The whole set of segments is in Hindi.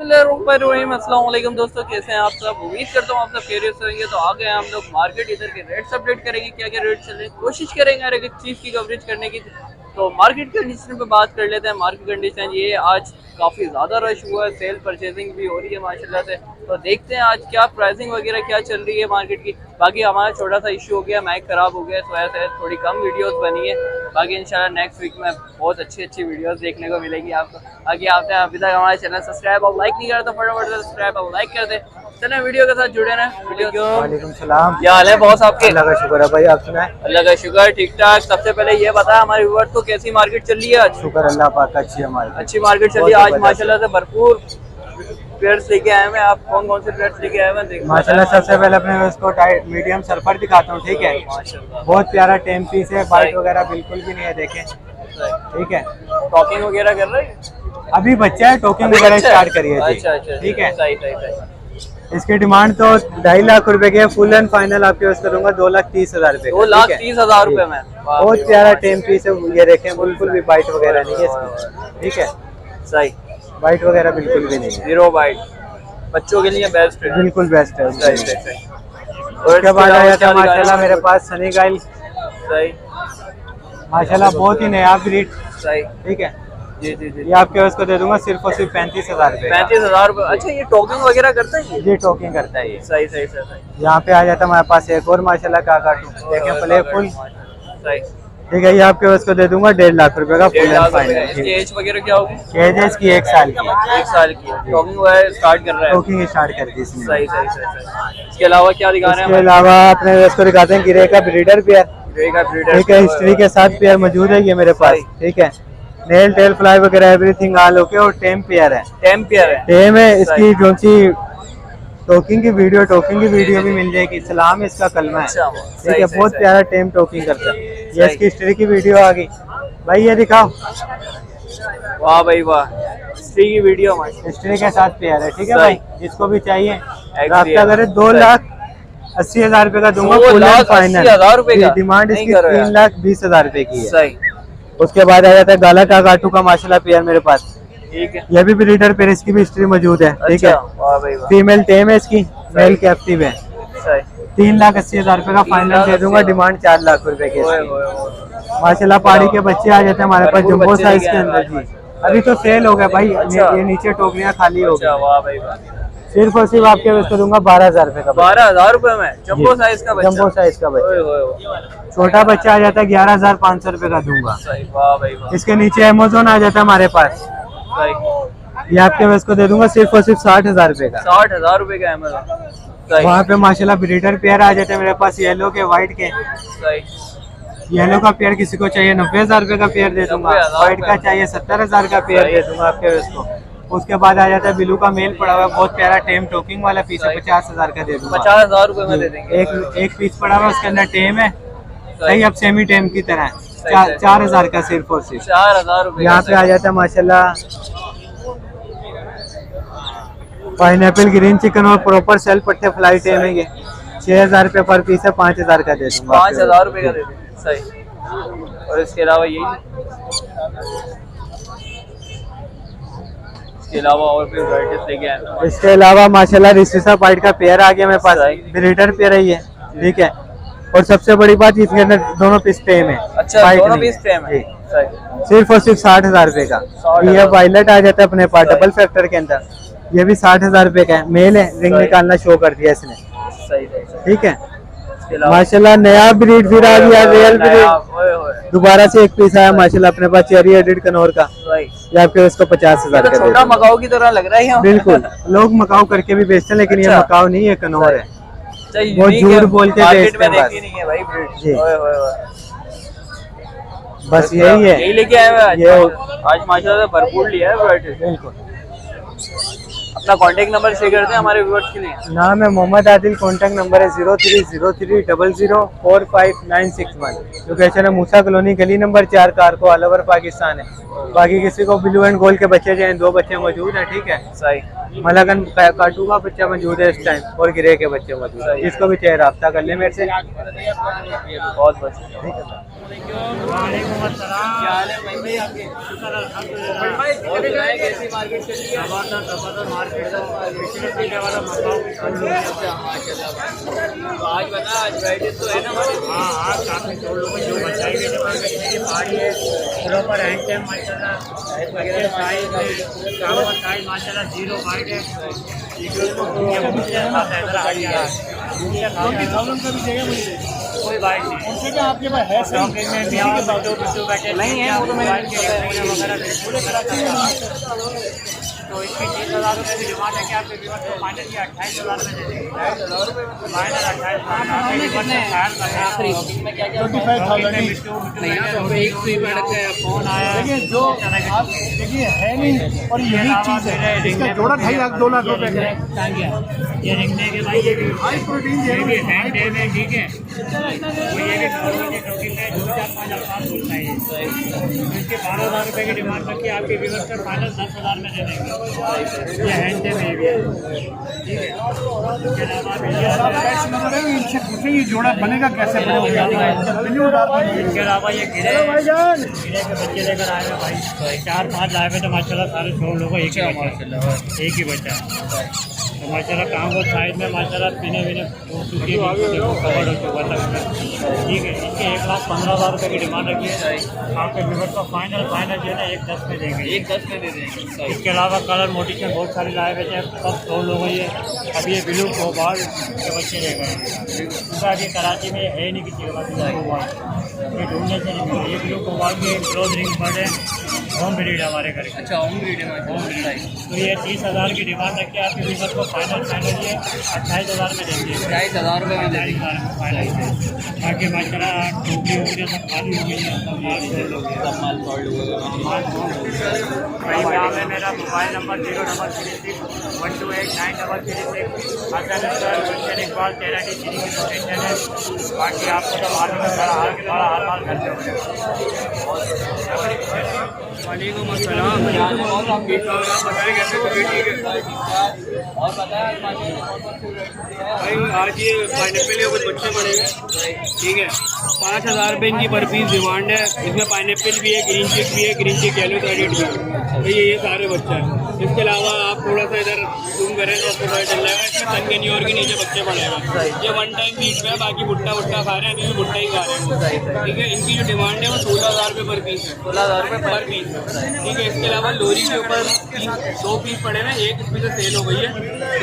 अस्सलाम वालेकुम दोस्तों, कैसे हैं आप सब। उम्मीद करता हूँ आप सब खैरियत से होंगे। तो आ गए हम लोग मार्केट, इधर के रेट्स अपडेट करेंगे, क्या क्या रेट चल रहे हैं, कोशिश करेंगे हर एक चीज़ की कवरेज करने की। तो मार्केट कंडीशन पे बात कर लेते हैं। मार्केट कंडीशन ये आज काफ़ी ज़्यादा रश हुआ है, सेल परचेजिंग भी हो रही है माशाल्लाह से। तो देखते हैं आज क्या प्राइसिंग वगैरह क्या चल रही है मार्केट की। बाकी हमारा छोटा सा इशू हो गया, माइक ख़राब हो गया, इस वजह से थोड़ी कम वीडियोस बनी है। बाकी इंशाल्लाह नेक्स्ट वीक में बहुत अच्छी अच्छी वीडियोस देखने को मिलेगी आपको। बाकी आपने अभी तक हमारे चैनल सब्सक्राइब और लाइक नहीं करा तो फटाफट से सब्सक्राइब और लाइक कर दे। चलें वीडियो के साथ जुड़े रहें। वालेकुम सलाम। क्या हाल है बॉस आपके? अल्लाह का शुक्र है भाई, आप सुनाए? अल्लाह का शुक्र, ठीक ठाक। सबसे पहले ये बता हमारे व्यूअर्स को कैसी मार्केट चल रही है आज? शुक्र अल्लाह पाक का, अच्छी है मार्केट। अच्छी मार्केट चल रही है आज माशाल्लाह से। भरपूर पेयर्स लेके आए हैं। आप कौन कौन से पेयर्स लेके आए हैं? माशाल्लाह सबसे पहले अपने उसको टाइट मीडियम सरफर दिखाता हूँ, ठीक है। बहुत प्यारा टेम पीस है, बाइट वगैरह बिल्कुल भी नहीं है, देखें ठीक है। टॉकिंग वगैरह कर रहे हैं? अभी बच्चा है, टॉकिंग वगैरह स्टार्ट करिए। अच्छा, ठीक है। सही सही सही। इसकी डिमांड तो 2.5 लाख रुपए की है। फुल एंड फाइनल आपके उसका दूंगा 2,30,000 रुपए। 2,30,000 रुपए में बहुत प्यारा टेम पीस है, ये देखें, बिल्कुल भी बाइट वगैरह नहीं है इसकी, ठीक है। सही, बाइट वगैरह बिल्कुल भी नहीं है, जीरो बाइट, बच्चों के लिए बेस्ट है, बिल्कुल बेस्ट है। सही सही सही। उसके बाद आया था माशाल्लाह मेरे पास सनी गाइल, सही माशाल्लाह बहुत ही नया ब्रीड, सही, ठीक है। जी जी जी। ये आपके उसको दे दूंगा सिर्फ और सिर्फ 35,000 रुपए। 35,000 रुपए। अच्छा, ये टॉकिंग वगैरह करता है? ये टॉकिंग करता है ये। सही सही सही। यहाँ पे आ जाता है हमारे पास एक और माशाल्लाह काकाटू, देखें प्लेफुल, सही ठीक है। ये आपके उसको दे दूंगा 1.5 लाख रुपए का फुल एंड फाइनल। इसकी एज वगैरह क्या होगी? एज इसकी 1 साल की है। 1 साल की। टॉकिंग वगैरह स्टार्ट कर रहा है? टॉकिंग स्टार्ट कर दी इसने। सही सही सही। इसके अलावा क्या दिखा रहे हैं? इसके अलावा अपने उसको दिखाते हैं गिरे का ब्रीडर पेयर, ठीक है। हिस्ट्री के साथ पेयर मौजूद है ये मेरे पास, ठीक है। नेल टेल फ्लाई वगैरह एवरीथिंग ऑल ओके। और टेम पेयर है, टेम है इसकी जो सी टॉकिंग की वीडियो भी मिल जाएगी। सलाम इसका कलमा है, ठीक है। बहुत प्यारा टेम टॉकिंग करता है। ये इसकी हिस्ट्री की वीडियो आ गई भाई, ये दिखाओ। वाह भाई वाह, हिस्ट्री की वीडियो, हिस्ट्री के साथ पेयर है, ठीक है भाई। जिसको भी चाहिए राब्ता करे। 2,80,000 रुपए का दूंगा फुल एंड फाइनल। डिमांड इसकी 3,20,000 रुपए की है। उसके बाद आ जाता है गाला का काटू का माशाल्लाह पेयर मेरे पास, ठीक है। ये भी ब्रीडर पेयर, इसकी भी हिस्ट्री मौजूद है, ठीक है। फीमेल टेम है इसकी, मेल कैप्टिव है। 3,80,000 रुपए का फाइनल दे दूंगा। डिमांड 4 लाख रुपए की। माशाल्लाह पहाड़ी के बच्चे आ जाते हैं हमारे पास जंबो साइज के अंदर जी। अभी तो सेल हो गया भाई, ये नीचे टोकरियां खाली हो गई। सिर्फ और सिर्फ आपके उसको दूंगा 12,000 रुपए का। 12,000 रुपए में जंबो साइज का बच्चा? जंबो साइज का बच्चा। छोटा बच्चा आ जाता है 11,500 रुपए का दूंगा। इसके नीचे अमेज़न आ जाता है हमारे पास, ये आपके उसको दे दूंगा सिर्फ और सिर्फ 60,000 रुपए का। 60,000 रुपए का अमेज़न। वहाँ पे माशाल्लाह ब्रीडर पेयर आ जाते हैं मेरे पास, येलो के व्हाइट के। येलो का पेयर किसी को चाहिए 90,000 रुपए का पेयर दे दूंगा। व्हाइट का चाहिए 70,000 का पेयर दे दूंगा आपके उसको। उसके बाद आ जाता है ब्लू का मेल पड़ा हुआ है, बहुत प्यारा टेम टोकिंग वाला पीस है, 50,000 का दे दूंगा। 50,000 रुपए में दे देंगे। एक पीस पड़ा हुआ है, उसके अंदर टेम है, सही। अब सेमी टेम की तरह 4,000 का सिर्फ और सिर्फ। 4,000 रुपए। यहाँ पे आ जाता है माशाल्लाह पाइनएप्पल ग्रीन चिकन और प्रॉपर सेल पट्टे फ्लाई टेम है ये। 6,000 रुपए पर पीस है, 5,000 का दे दूंगा। 5,000 रुपए का दे देंगे, सही। और इसके अलावा यही, इसके अलावा और कोई वैरायटीज लेके आए? इसके अलावा माशाल्लाह रिस्सा पाइट का पेयर आ गया मेरे पास, ब्रीडर पेयर है ये, ठीक है। और सबसे बड़ी बात इसके अंदर दोनों पीस टेम है। अच्छा, दोनों पीस टेम है, सिर्फ और सिर्फ 60,000 रुपए का। ये वायलेट आ जाता है अपने पास डबल फैक्टर के अंदर, ये भी 60,000 रुपए का है। मेल है, रिंग निकालना शो कर दिया इसने, ठीक है। माशाल्लाह नया ब्रीड फिर आ गया, रियल ब्रीड दोबारा से एक पीस आया माशाल्लाह अपने पास, चेरी एडिड कनौर का। ये आपके उसको 50,000 का। छोटा मकाऊ की तरह लग रहा है। बिल्कुल, लोग मकाऊ करके भी बेचते हैं, लेकिन ये मकाऊ नहीं है, कनौर है। वो झूठ बोल के बेचते हैं जी। बस यही लेके आए आज माशाल्लाह भरपूर लिया है। बिल्कुल। अपना कांटेक्ट नंबर शेयर करते हैं हमारे व्यूअर्स के लिए। नाम है मोहम्मद आदिल, कांटेक्ट नंबर है 0303004961। लोकेशन है मूसा कॉलोनी, गली नंबर 4, कारको, ऑल ओवर पाकिस्तान है। बाकी किसी को ब्लू एंड गोल्ड के बच्चे चाहिए, 2 बच्चे मौजूद हैं, ठीक है। सही। मलागन काटू का बच्चा मौजूद है इस टाइम, और गिरे के बच्चे मौजूद है। जिसको भी चाहिए राब्ता कर ले मेरे से। बहुत बहुत। वालेकुम अस्सलाम। क्या हाल है भाई भाई आपके? शुक्र अल्हम्दुलिल्लाह। भाई और बताएं कैसी मार्केट चल रही है? जबरदस्त मार्केट वाला मकाऊ अच्छा माशाल्लाह। तो आज बता आज फ्राइडे तो है ना हमारे? हाँ आज काफ़ी लोग जो बचाई गई पहाड़ी है प्रॉपर हैंड टाइम माशाल्लाह अच्छे साइज माशाल्लाह 0 फाइट है। कोई बाइक नहीं आपके पास है शॉपिंग में भी बैठे नहीं है वो तो मैं वगैरह तो इसकी 30,000 रुपये की डिमांड है कि आपके व्यूअर को फाइनल की 28,000 में दे देंगे। फाइनल 28,000 आखिरी में क्या क्या एक फ्री प्रोडक्ट है फोन आया देखिए जो आप देखिए है नहीं और यूनिक चीज़ है इसका जोड़ा 2.5 लाख 2 लाख रुपए का है। ये रिंगने के भाई ये भी हाई प्रोटीन ये भी हैंड डे में ठीक है तो ये भी क्योंकि मैं 2-4-5 अवतार बोलता है इसके 12,000 रुपये की डिमांड रखी आपके व्यूअर्स का फाइनल 10,000 में दे देंगे। ये हैंड डे में भी है ठीक है। इसके अलावा इनसे पूछे ये जोड़ा बनेगा कैसे बनेगा। इसके अलावा ये गिरे के बच्चे लेकर आए हैं भाई 4-5 लाए हुए तो माशाल्लाह सारे 100 लोगों एक ही बच्चा तो माशाल्लाह काम वो साइड में माशाल्लाह पीने वीने ठीक है। इसके 1,15,000 रुपये की डिमांड रखी है आपके व्यूअर को फाइनल जो है ना 1,10 में देंगे। 1,10 में दे देंगे। इसके अलावा कलर मोटी में बहुत सारे लाए हुए थे सब 100 लोगों ये अब ये ब्लू कोबाल के बच्चे लेकर उनका अभी कराची में है नहीं किसी के पास कोबाल ये ढूंढने से नहीं मिले। ये ब्लू कोबाल के क्लोज रिंग बर्ड है होम ब्रीड है हमारे घर के। अच्छा होम ब्रीड है होम ब्रीड तो ये 30,000 की डिमांड रख के आपके व्यूअर को फाइनल ये 28,000 में देंगे। 28,000 रुपये में दे देंगे। फाइनल बाकी माशाल्लाह टोकरी वोकरी सब खाली हो गई है सब माल सब माल पड़ है। मेरा मोबाइल नंबर 0128933 इकबाल 13D की लोकेशन है। बाकी आपको तो मालूम है हर माल घर पे वालेकुम अस्सलाम। और आपकी बताएं कैसे ठीक है और बताएं भाई आज ये पाइनएप्पल के कुछ बच्चे पड़ेंगे ठीक है 5,000 रुपये इनकी पर पीस डिमांड है। इसमें पाइनएप्पल भी है ग्रीन चिक भी है ग्रीन चिक येलो थ्रेडेड भी है तो ये सारे बच्चे हैं। इसके अलावा आप थोड़ा सा इधर जूम करें तो आपको पता चल जाएगा इसमें सन के न्यूयॉर्क के नीचे बच्चे पड़ेगा। ये 1 टाइम फीड में है बाकी भुट्टा वुट्टा खा रहे हैं अभी भी भुट्टा ही खा रहे हैं ठीक है। इनकी जो डिमांड है वो 16,000 रुपये पर पीस है 16,000 रुपये पर पीस ठीक है। इसके अलावा लोरी के ऊपर 2 पीस पड़े हैं एक इसमें से सेल हो गई है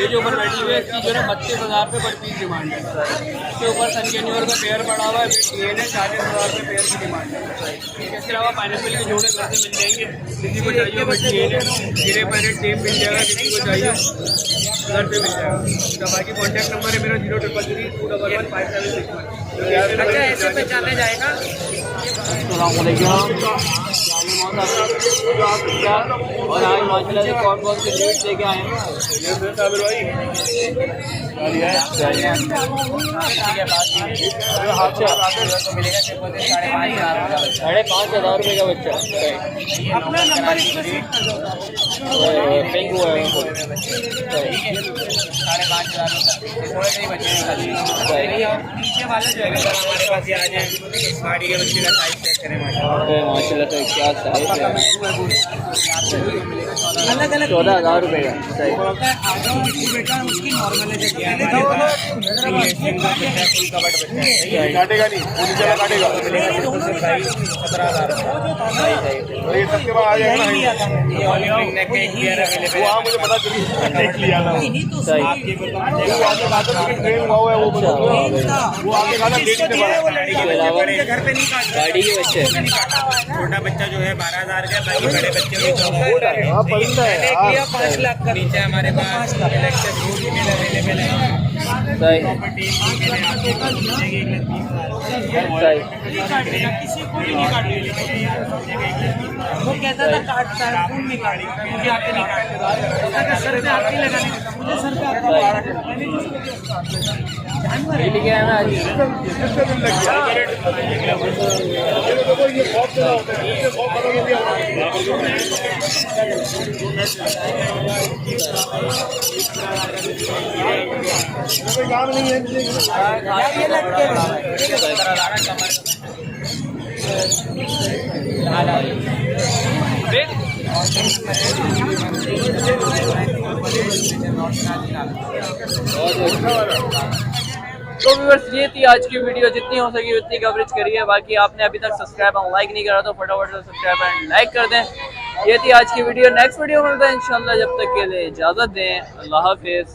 ये जो ऊपर बैठी हुई है इसकी जो है 32,000 रुपये पर पीस डिमांड है। इसके ऊपर सन के न्यूयॉर्क का पेयर पड़ा हुआ है ये है 40,000 रुपये पेयर की डिमांड है ठीक है। इसके अलावा पाइनएप्पल के जोड़े घर से मिल जाएंगे किसी को चाहिए बट ये गिरे पैरेट टेप मिल जाएगा किसी को चाहिए घर से मिल जाएगा। तो बाकी कॉन्टैक्ट नंबर है मेरा 03332115761। ऐसे पहचाना जाएगा। और आज माशाल्लाह से कौन कौन से रेट लेके आए हैं? साढ़े 5,000 रुपये का बच्चा अपना नंबर इसमें पिंक हुआ है 5,500 थोड़े नहीं बचे नीचे वाले जो है हमारे पास ये आ जाए गाड़ी के बच्चे का साइज चेक करें माशाल्लाह से क्या साइज है अलग अलग 14,000 रुपये का सही बेटा उसकी नॉर्मल है काटेगा नहीं वो नीचे वाला काटेगा 17,000 ये सबके बाद आ जाएगा वो हाँ मुझे पता चली देख लिया ना सही वो आगे खाता ट्रेन हुआ है वो आगे खाता देखने वाला इसके अलावा घर पे नहीं काट गाड़ी के बच्चे छोटा बच्चा जो है 12,000 का बाकी बड़े बच्चे हाँ परिंदा है 5 लाख का नीचे हमारे पास इलेक्ट्रिक रूट ईमेल अवेलेबल है सही प्रॉपर्टी ईमेल आपके पास मिलेगी सही किसी को भी नहीं काटेगा वो कहता था काटता है खून नहीं काटेगा मुझे आके नहीं काटेगा सर पे आके लगाने मुझे सर पे ये लिखे है ना काम नहीं है ये लगते हैं तो व्यूअर्स ये थी आज की वीडियो, जितनी हो सकी उतनी कवरेज करिए। बाकी आपने अभी तक सब्सक्राइब और लाइक नहीं करा तो फटाफट से सब्सक्राइब एंड लाइक कर दें। ये थी आज की वीडियो, नेक्स्ट वीडियो मिलता है इंशाल्लाह। जब तक के लिए इजाज़त दें, अल्लाह हाफिज़।